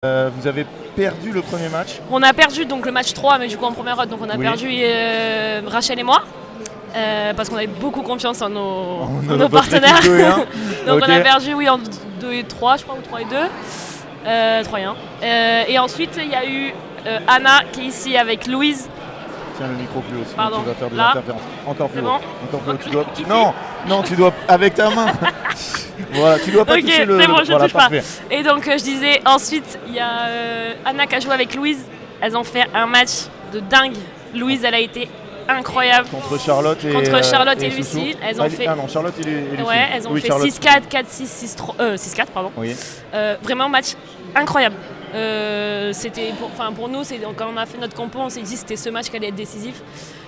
Vous avez perdu le premier match. On a perdu donc le match 3, mais du coup en première round, donc on a perdu Rachel et moi. Parce qu'on avait beaucoup confiance en nos partenaires. Donc on a perdu en 2 et 3, je crois, ou 3 et 2. 3 et 1. Et ensuite, il y a eu Anna qui est ici avec Louise. Tiens le micro plus haut, sinon pardon, tu vas faire des là. interférences. Encore plus C'est haut. bon. Encore plus haut. Non, tu dois avec ta main. Voilà, tu dois pas toucher le. Ok, c'est bon, je touche parfait. pas. Et donc je disais, ensuite, il y a Anna qui a joué avec Louise. Elles ont fait un match de dingue. Louise, elle a été incroyable. Contre Charlotte et Lucie. Elles ont fait. Ah non, Charlotte et Lucie. Ouais, elles ont fait 6-4, 4-6, 6-3. 6-4, pardon. Oui. Vraiment match incroyable. C'était pour nous, quand on a fait notre compo, on s'est dit que c'était ce match qui allait être décisif.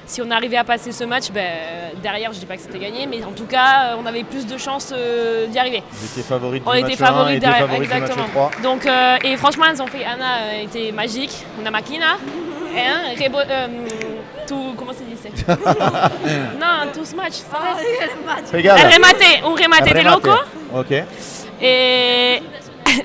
Si on arrivait à passer ce match, derrière, je dis pas que c'était gagné, mais en tout cas, on avait plus de chances d'y arriver. Vous étiez favorite on du était match favoris 1 derrière, et des exactement. match 3. Donc, et franchement, elles ont fait. Anna a été magique, una máquina. Comment se dice? Non, tout ce match. Un remate de loco. Ok. Et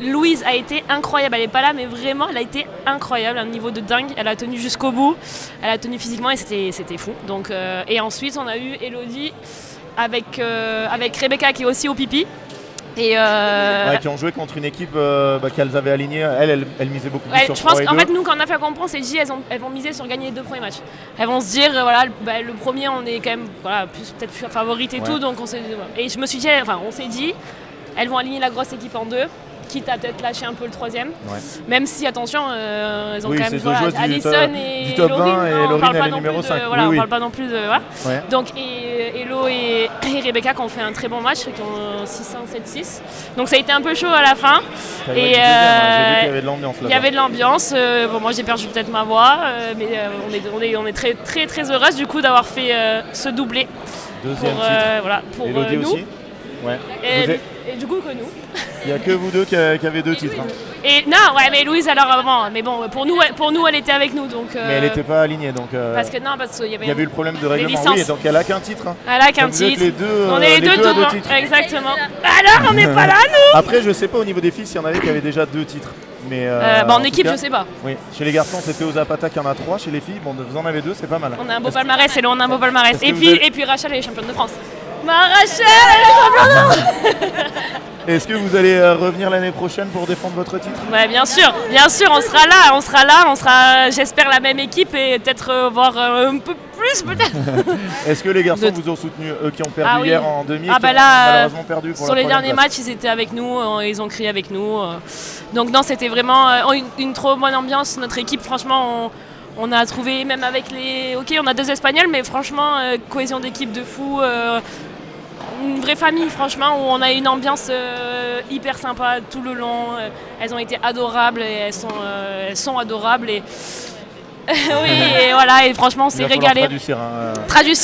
Louise a été incroyable, elle n'est pas là, mais vraiment, elle a été incroyable, un niveau de dingue. Elle a tenu jusqu'au bout, elle a tenu physiquement et c'était fou. Donc, et ensuite, on a eu Elodie avec Rebecca qui est aussi au pipi. Et qui ont joué contre une équipe qu'elles avaient alignée. Elle misait beaucoup plus sur je pense qu'en fait, nous, quand on a fait la compo, on s'est dit elles vont miser sur gagner les 2 premiers matchs. Elles vont se dire, le premier, on est quand même peut-être plus favorite et tout. Donc on s'est dit, et je me suis dit, on s'est dit, elles vont aligner la grosse équipe en 2. Quitte à peut-être lâcher un peu le 3e. Ouais. Même si, attention, elles ont quand même Alison et Laurine. On parle pas non plus on parle pas non plus de. Voilà. Ouais. Donc, Elo et Rebecca qui ont fait un très bon match, qui ont 6-1, 7-6. Donc, ça a été un peu chaud à la fin. Et j'ai vu qu'il y avait de l'ambiance là-bas. Il y avait de l'ambiance. Moi, j'ai perdu peut-être ma voix, mais on est très, très, très heureuse du coup d'avoir fait ce doublé. Deuxième titre. Pour Elodie nous. Aussi. Ouais. Et du coup que nous. Il n'y a que vous deux qui avez 2 titres. Hein. Et non, mais Louise alors avant. Mais bon, pour nous, elle était avec nous donc. Mais elle n'était pas alignée donc. Parce qu'il y avait eu le problème de règlement. Oui, donc elle a qu'un titre. Hein. Elle a qu'un titre. On est les deux devant. Exactement. Alors on n'est pas là nous. Après je sais pas au niveau des filles s'il y en avait qui avaient déjà 2 titres. Mais en équipe, je sais pas. Oui, chez les garçons c'était aux Zapata qu'il y en a 3, chez les filles vous en avez 2, c'est pas mal. On a un beau palmarès et là on a un beau palmarès. Et puis Rachel elle est championne de France. Rachel elle est championne. Est-ce que vous allez revenir l'année prochaine pour défendre votre titre? Ouais, bien sûr, on sera là, j'espère la même équipe et peut-être voir un peu plus peut-être. Est-ce que les garçons vous ont soutenu, eux qui ont perdu hier en demi, qui ont malheureusement perdu pour sur les derniers matchs, ils étaient avec nous, ils ont crié avec nous. Donc non, c'était vraiment une trop bonne ambiance, notre équipe franchement. On a trouvé, même avec les... Ok, on a 2 Espagnols, mais franchement, cohésion d'équipe de fou. Une vraie famille, franchement, où on a une ambiance hyper sympa tout le long. Elles ont été adorables et elles sont adorables. Et oui, et voilà, et franchement, on s'est régalé. Traduire.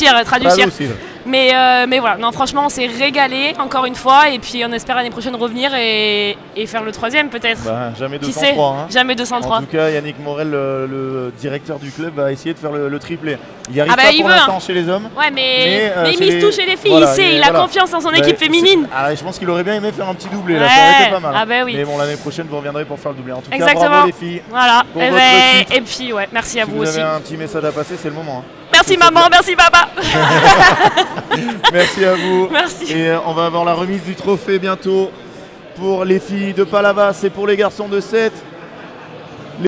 Mais voilà, non, franchement, on s'est régalé encore une fois. Et puis, on espère l'année prochaine revenir et faire le 3e peut-être. Jamais 203. Hein. Jamais 203. En tout cas, Yannick Morel, le directeur du club, va essayer de faire le triplé. Il n'y arrive pas pour l'instant chez les hommes. Ouais, mais il mise tout chez les filles. Voilà, il a confiance en son équipe féminine. Je pense qu'il aurait bien aimé faire un petit doublé. Là, ça aurait été pas mal. Oui. Mais bon, l'année prochaine, vous reviendrez pour faire le doublé. En tout cas, bravo les filles. Voilà. Et puis, merci à vous aussi. Si vous avez un petit message à passer, c'est le moment. Merci maman, merci papa. Merci à vous. Merci. Et on va avoir la remise du trophée bientôt pour les filles de Palavas et pour les garçons de 7.